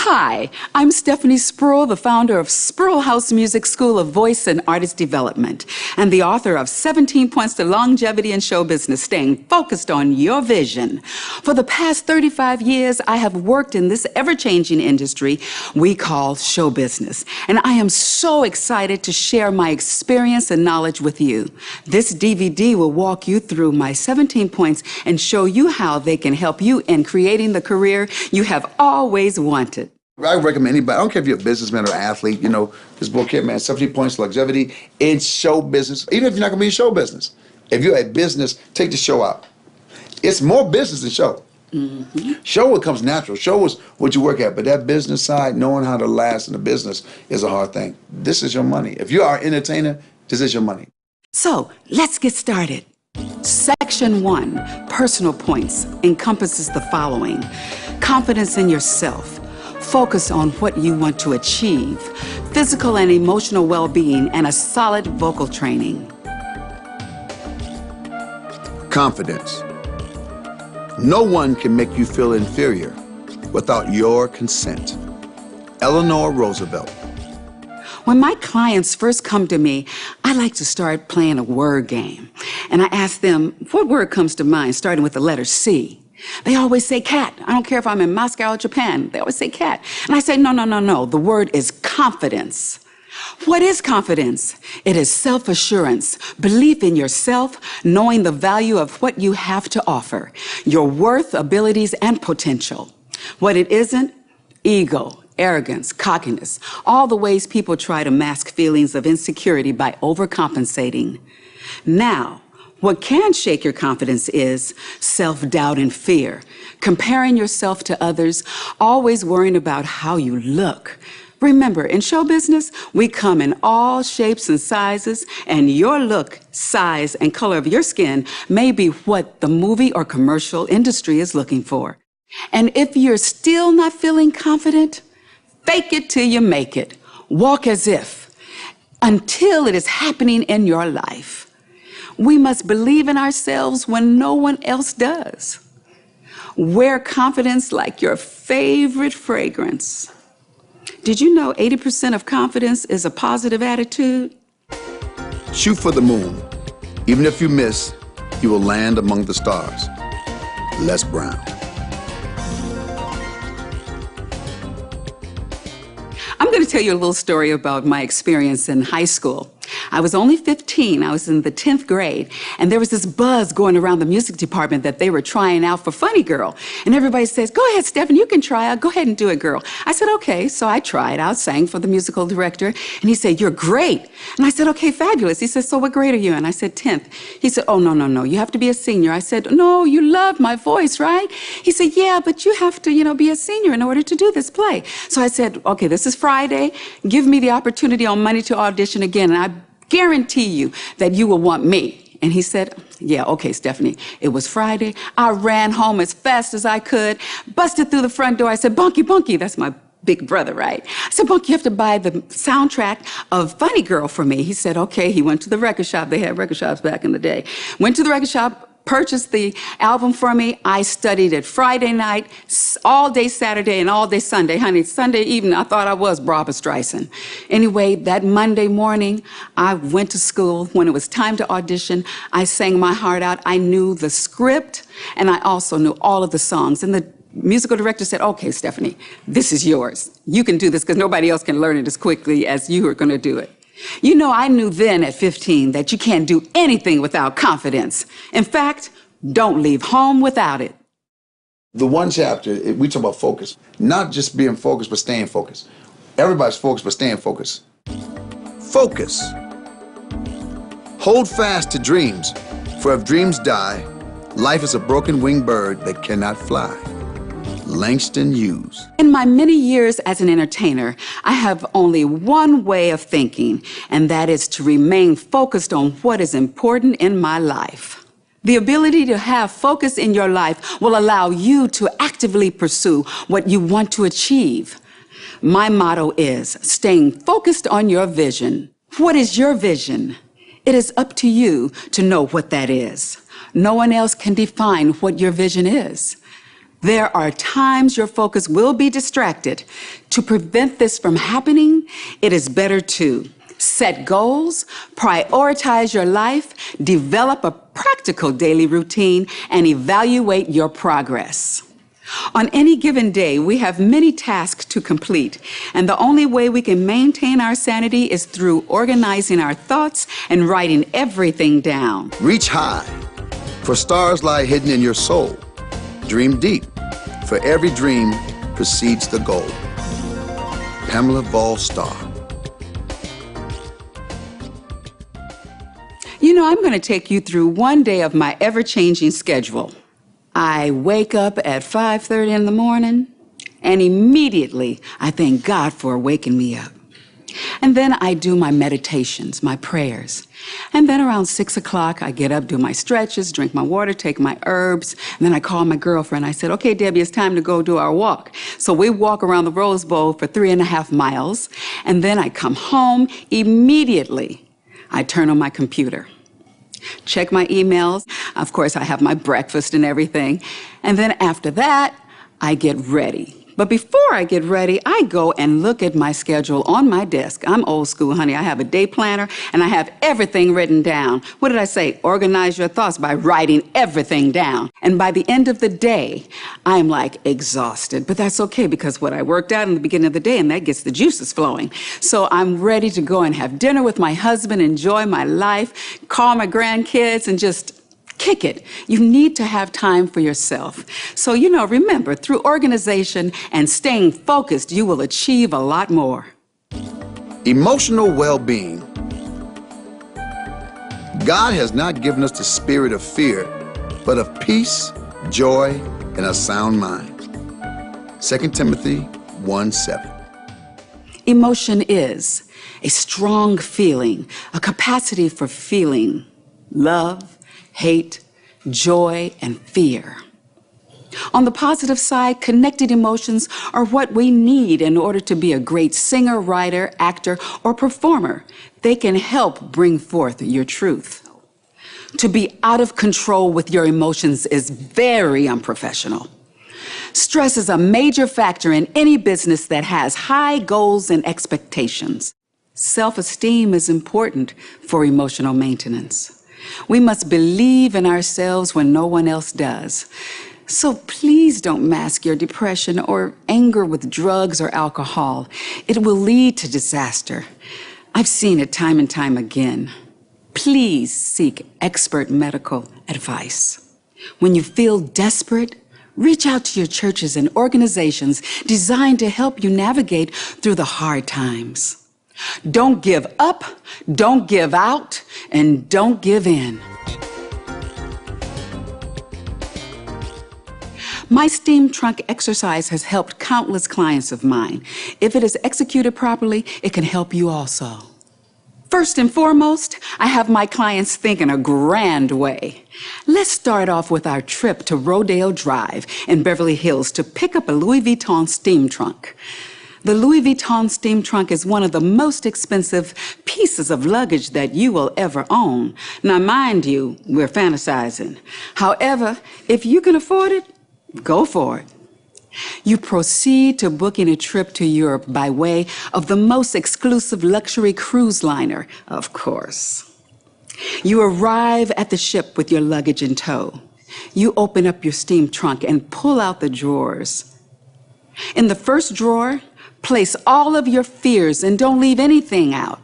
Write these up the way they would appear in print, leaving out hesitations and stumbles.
Hi, I'm Stephanie Spruill, the founder of Spruill House Music School of Voice and Artist Development, and the author of 17 Points to Longevity in Show Business, Staying Focused on Your Vision. For the past 35 years, I have worked in this ever-changing industry we call show business, and I am so excited to share my experience and knowledge with you. This DVD will walk you through my 17 points and show you how they can help you in creating the career you have always wanted. I recommend anybody, I don't care if you're a businessman or an athlete, you know, this book here, man, 17 Points to Longevity in Show Business. Even if you're not going to be in show business. If you're a business, take the show out. It's more business than show. Show what comes natural. Show is what you work at. But that business side, knowing how to last in the business is a hard thing. This is your money. If you are an entertainer, this is your money. So let's get started. Section 1, personal points, encompasses the following: confidence in yourself, focus on what you want to achieve, physical and emotional well-being, and a solid vocal training. Confidence. No one can make you feel inferior without your consent. Eleanor Roosevelt. When my clients first come to me, I like to start playing a word game. And I ask them, what word comes to mind, starting with the letter C? They always say cat. I don't care if I'm in Moscow or Japan. They always say cat. And I say, no. The word is confidence. What is confidence? It is self-assurance, belief in yourself, knowing the value of what you have to offer, your worth, abilities, and potential. What it isn't, ego, arrogance, cockiness, all the ways people try to mask feelings of insecurity by overcompensating. Now, what can shake your confidence is self-doubt and fear, comparing yourself to others, always worrying about how you look. Remember, in show business, we come in all shapes and sizes, and your look, size, and color of your skin may be what the movie or commercial industry is looking for. And if you're still not feeling confident, fake it till you make it. Walk as if, until it is happening in your life. We must believe in ourselves when no one else does. Wear confidence like your favorite fragrance. Did you know 80% of confidence is a positive attitude? Shoot for the moon. Even if you miss, you will land among the stars. Les Brown. I'm going to tell you a little story about my experience in high school. I was only 15. I was in the 10th grade, and there was this buzz going around the music department that they were trying out for Funny Girl. And everybody says, go ahead, Stephanie, you can try out. Go ahead and do it, girl. I said, okay. So I tried out, sang for the musical director, and he said, you're great. And I said, okay, fabulous. He said, so what grade are you in? I said, 10th. He said, oh, no, you have to be a senior. I said, no, you love my voice, right? He said, yeah, but you have to, be a senior in order to do this play. So I said, okay, this is Friday. Give me the opportunity on Monday to audition again, and I guarantee you that you will want me. And he said, yeah, okay, Stephanie. It was Friday. I ran home as fast as I could, busted through the front door. I said, Bunky, that's my big brother, right? I said, Bunky, you have to buy the soundtrack of Funny Girl for me. He said, okay. He went to the record shop. They had record shops back in the day. Went to the record shop, purchased the album for me. I studied it Friday night, all day Saturday, and all day Sunday. Honey, Sunday evening, I thought I was Barbra Streisand. Anyway, that Monday morning, I went to school. When it was time to audition, I sang my heart out. I knew the script, and I also knew all of the songs. And the musical director said, okay, Stephanie, this is yours. You can do this because nobody else can learn it as quickly as you are going to do it. I knew then at 15 that you can't do anything without confidence. In fact, don't leave home without it. The one chapter, we talk about focus. Not just being focused, but staying focused. Everybody's focused, but staying focused. Focus. Hold fast to dreams, for if dreams die, life is a broken-winged bird that cannot fly. Langston Hughes. In my many years as an entertainer, I have only one way of thinking, and that is to remain focused on what is important in my life. The ability to have focus in your life will allow you to actively pursue what you want to achieve. My motto is staying focused on your vision. What is your vision? It is up to you to know what that is. No one else can define what your vision is. There are times your focus will be distracted. To prevent this from happening, it is better to set goals, prioritize your life, develop a practical daily routine, and evaluate your progress. On any given day, we have many tasks to complete, and the only way we can maintain our sanity is through organizing our thoughts and writing everything down. Reach high, for stars lie hidden in your soul. Dream deep, for every dream precedes the goal. Pamela Ball-Starr. You know, I'm going to take you through one day of my ever-changing schedule. I wake up at 5:30 in the morning, and immediately I thank God for waking me up. And then I do my meditations, my prayers. And then around 6 o'clock, I get up, do my stretches, drink my water, take my herbs. And then I call my girlfriend. I said, okay, Debbie, it's time to go do our walk. So we walk around the Rose Bowl for 3.5 miles. And then I come home immediately. I turn on my computer, check my emails. Of course, I have my breakfast and everything. And then after that, I get ready. But before I get ready, I go and look at my schedule on my desk. I'm old school, honey. I have a day planner, and I have everything written down. What did I say? Organize your thoughts by writing everything down. And by the end of the day, I'm like exhausted. But that's okay, because what I worked out in the beginning of the day, and that gets the juices flowing. So I'm ready to go and have dinner with my husband, enjoy my life, call my grandkids, and just kick it. You need to have time for yourself. So, remember, through organization and staying focused, you will achieve a lot more. Emotional well-being. God has not given us the spirit of fear, but of peace, joy, and a sound mind. 2 Timothy 1:7. Emotion is a strong feeling, a capacity for feeling love, hate, joy, and fear. On the positive side, connected emotions are what we need in order to be a great singer, writer, actor, or performer. They can help bring forth your truth. To be out of control with your emotions is very unprofessional. Stress is a major factor in any business that has high goals and expectations. Self-esteem is important for emotional maintenance. We must believe in ourselves when no one else does. So please don't mask your depression or anger with drugs or alcohol. It will lead to disaster. I've seen it time and time again. Please seek expert medical advice. When you feel desperate, reach out to your churches and organizations designed to help you navigate through the hard times. Don't give up, don't give out, and don't give in. My steam trunk exercise has helped countless clients of mine. If it is executed properly, it can help you also. First and foremost, I have my clients think in a grand way. Let's start off with our trip to Rodale Drive in Beverly Hills to pick up a Louis Vuitton steam trunk. The Louis Vuitton steam trunk is one of the most expensive pieces of luggage that you will ever own. Now, mind you, we're fantasizing. However, if you can afford it, go for it. You proceed to booking a trip to Europe by way of the most exclusive luxury cruise liner, of course. You arrive at the ship with your luggage in tow. You open up your steam trunk and pull out the drawers. In the first drawer, place all of your fears and don't leave anything out.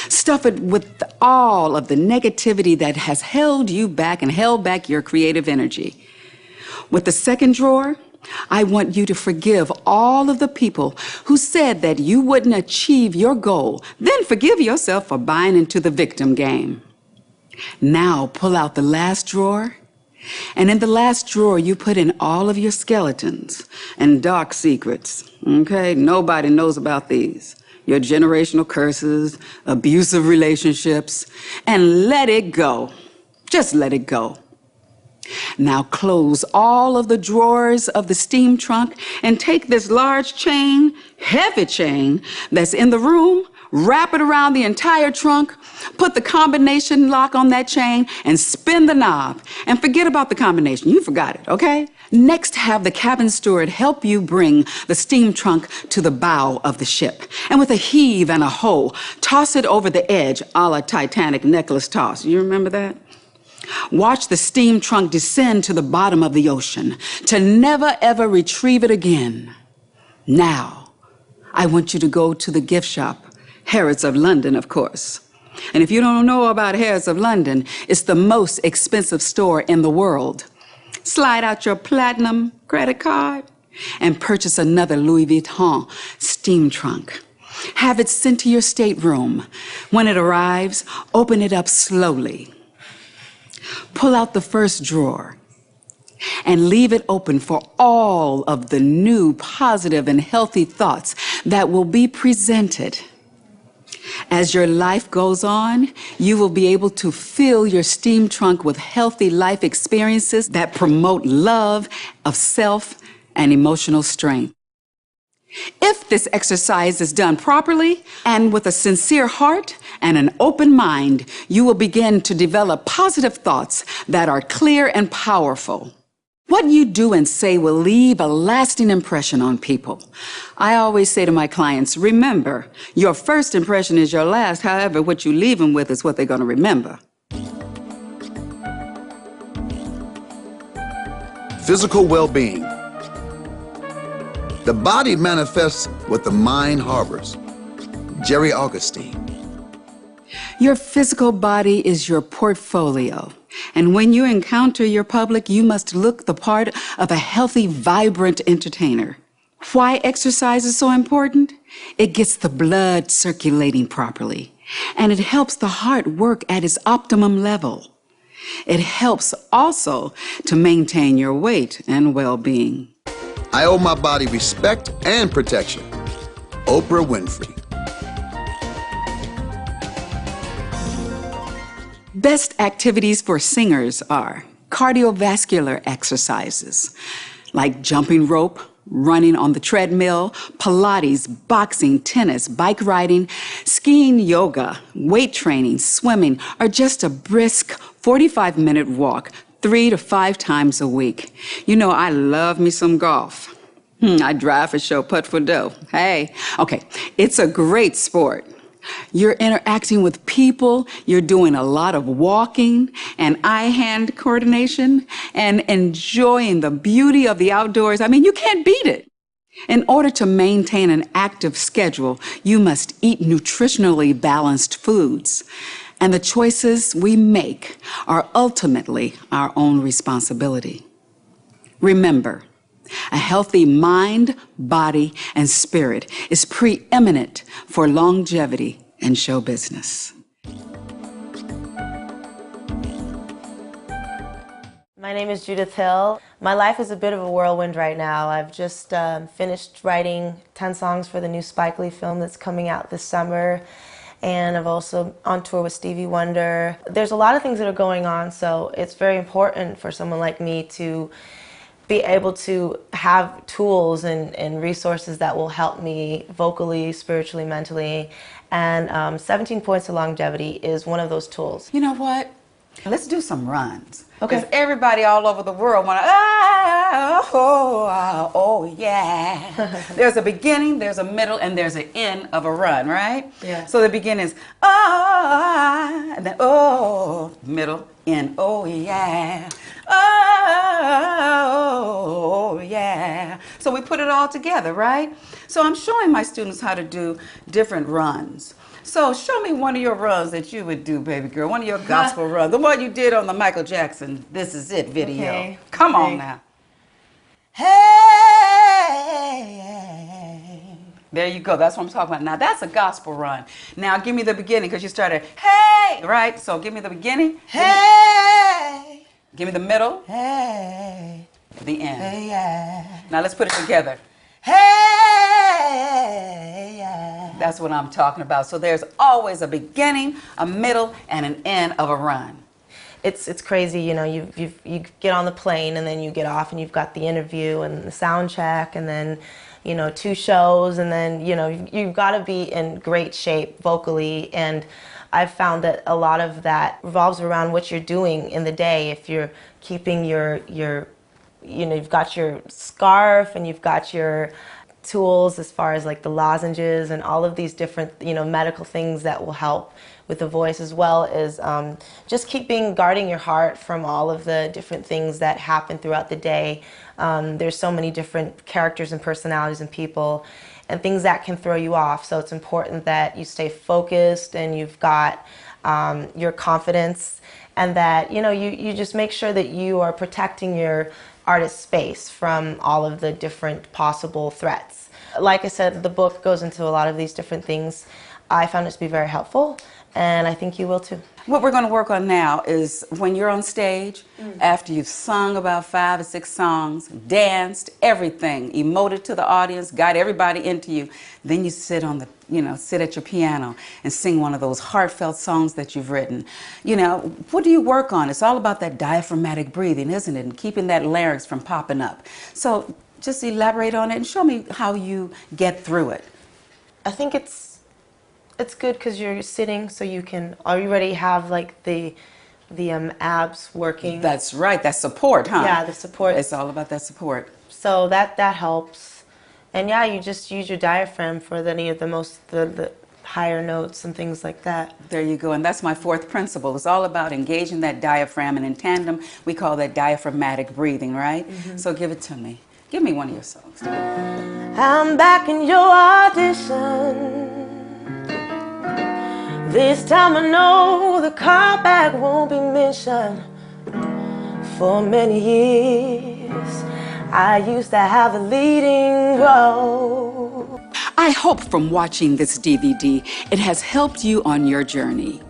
Stuff it with all of the negativity that has held you back and held back your creative energy. With the second drawer, I want you to forgive all of the people who said that you wouldn't achieve your goal. Then forgive yourself for buying into the victim game. Now pull out the last drawer. And in the last drawer, you put in all of your skeletons and dark secrets. Okay? Nobody knows about these. Your generational curses, abusive relationships, and let it go. Just let it go. Now close all of the drawers of the steam trunk and take this large chain, heavy chain, that's in the room, wrap it around the entire trunk, put the combination lock on that chain, and spin the knob. And forget about the combination. You forgot it, okay? Next, have the cabin steward help you bring the steam trunk to the bow of the ship. And with a heave and a hoe, toss it over the edge, a la Titanic necklace toss. You remember that? Watch the steam trunk descend to the bottom of the ocean, to never ever retrieve it again. Now, I want you to go to the gift shop, Harrods of London, of course. And if you don't know about Harrods of London, it's the most expensive store in the world. Slide out your platinum credit card and purchase another Louis Vuitton steam trunk. Have it sent to your stateroom. When it arrives, open it up slowly. Pull out the first drawer and leave it open for all of the new, positive, and healthy thoughts that will be presented. As your life goes on, you will be able to fill your steam trunk with healthy life experiences that promote love of self and emotional strength. If this exercise is done properly and with a sincere heart and an open mind, you will begin to develop positive thoughts that are clear and powerful. What you do and say will leave a lasting impression on people. I always say to my clients, remember, your first impression is your last. However, what you leave them with is what they're going to remember. Physical well-being. The body manifests what the mind harbors. Jerry Augustine. Your physical body is your portfolio. And when you encounter your public, you must look the part of a healthy, vibrant entertainer. Why exercise is so important? It gets the blood circulating properly, and it helps the heart work at its optimum level. It helps also to maintain your weight and well-being. I owe my body respect and protection. Oprah Winfrey. Best activities for singers are cardiovascular exercises like jumping rope, running on the treadmill, Pilates, boxing, tennis, bike riding, skiing, yoga, weight training, swimming, or just a brisk 45-minute walk 3 to 5 times a week. You know, I love me some golf. I drive for show, putt for dough. Hey, okay, it's a great sport. You're interacting with people, you're doing a lot of walking and eye-hand coordination and enjoying the beauty of the outdoors. I mean, you can't beat it. In order to maintain an active schedule, you must eat nutritionally balanced foods. And the choices we make are ultimately our own responsibility. Remember, a healthy mind, body, and spirit is preeminent for longevity and show business. My name is Judith Hill. My life is a bit of a whirlwind right now. I've just finished writing 10 songs for the new Spike Lee film that's coming out this summer. And I'm also on tour with Stevie Wonder. There's a lot of things that are going on, so it's very important for someone like me to be able to have tools and resources that will help me vocally, spiritually, mentally. And 17 Points to Longevity is one of those tools. You know what? Let's do some runs. Okay. Because everybody all over the world want to, oh, yeah. There's a beginning, there's a middle, and there's an end of a run, right? Yeah. So the beginning is, oh, and then, oh, middle, end, oh, yeah. Oh, yeah. So we put it all together, right? So I'm showing my students how to do different runs. So show me one of your runs that you would do, baby girl. One of your gospel runs. The one you did on the Michael Jackson This Is It video. Okay. Come Okay. on now. Hey. There you go. That's what I'm talking about. Now that's a gospel run. Now give me the beginning because you started, hey, right? So give me the beginning. Hey. Give me the middle. Hey. The end. Hey, yeah. Now let's put it together. Hey, yeah. That's what I'm talking about. So there's always a beginning, a middle, and an end of a run. It's crazy, you know, you get on the plane and then you get off and you've got the interview and the sound check and then, you know, 2 shows and then, you know, you've got to be in great shape vocally, and I've found that a lot of that revolves around what you're doing in the day. If you're keeping your you've got your scarf and you've got your tools as far as like the lozenges and all of these different, medical things that will help with the voice, as well as just guarding your heart from all of the different things that happen throughout the day. There's so many different characters and personalities and people and things that can throw you off. So it's important that you stay focused and you've got your confidence, and that you just make sure that you are protecting your artist space from all of the different possible threats. Like I said, the book goes into a lot of these different things. I found it to be very helpful, and I think you will too. What we're going to work on now is when you're on stage, after you've sung about 5 or 6 songs, danced, everything, emoted to the audience, got everybody into you, then you sit on the, sit at your piano and sing one of those heartfelt songs that you've written. What do you work on? It's all about that diaphragmatic breathing, isn't it? And keeping that larynx from popping up. So just elaborate on it and show me how you get through it. I think it's good because you're sitting, so you can already have like the abs working. That's right. That's support, huh? Yeah, the support. It's all about that support. So that helps. And yeah, you just use your diaphragm for the higher notes and things like that. There you go. And that's my 4th principle. It's all about engaging that diaphragm, and in tandem, we call that diaphragmatic breathing, right? So give it to me. Give me one of your songs. I'm back in your audition. This time I know the callback won't be mentioned. For many years, I used to have a leading role. I hope from watching this DVD, it has helped you on your journey.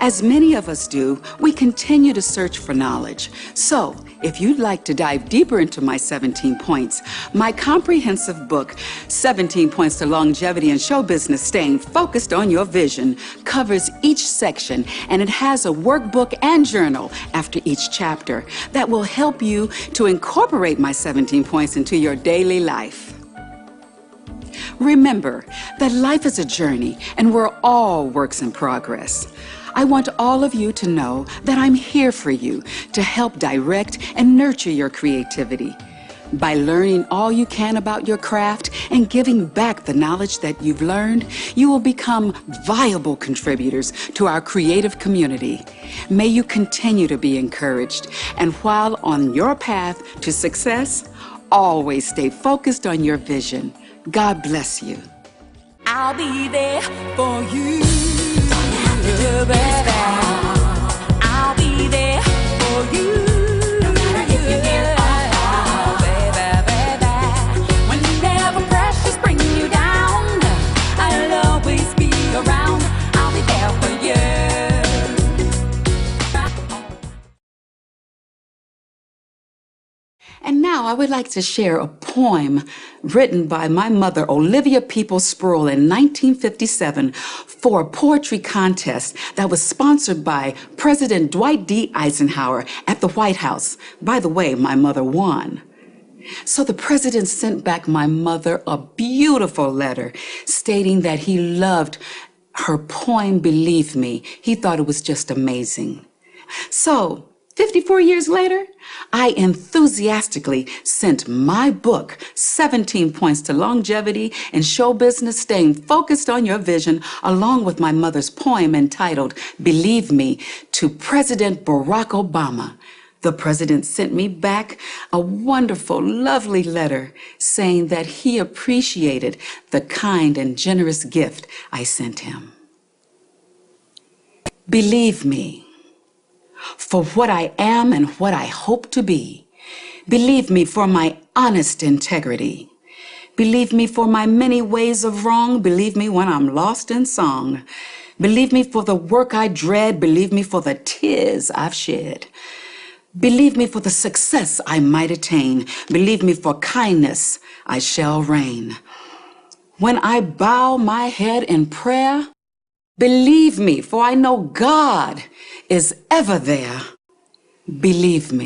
As many of us do, we continue to search for knowledge. So, if you'd like to dive deeper into my 17 points, my comprehensive book, 17 Points to Longevity and Show Business Staying Focused on Your Vision, covers each section, and it has a workbook and journal after each chapter that will help you to incorporate my 17 points into your daily life. Remember that life is a journey, and we're all works in progress. I want all of you to know that I'm here for you to help direct and nurture your creativity. By learning all you can about your craft and giving back the knowledge that you've learned, you will become viable contributors to our creative community. May you continue to be encouraged, and while on your path to success, always stay focused on your vision. God bless you. I'll be there for you. I'll be there for you. No matter if you get baby. Whenever pressures bring you down, I'll always be around. I'll be there for you. And now I would like to share a poem written by my mother, Olivia People Spruill, in 1957 for a poetry contest that was sponsored by President Dwight D. Eisenhower at the White House. By the way, my mother won. So the president sent back my mother a beautiful letter stating that he loved her poem, Believe Me. He thought it was just amazing. So 54 years later, I enthusiastically sent my book, 17 Points to Longevity and Show Business Staying Focused on Your Vision, along with my mother's poem entitled Believe Me, to President Barack Obama. The president sent me back a wonderful, lovely letter saying that he appreciated the kind and generous gift I sent him. Believe me, for what I am and what I hope to be. Believe me for my honest integrity. Believe me for my many ways of wrong. Believe me when I'm lost in song. Believe me for the work I dread. Believe me for the tears I've shed. Believe me for the success I might attain. Believe me for kindness I shall reign. When I bow my head in prayer, believe me, for I know God is ever there. Believe me.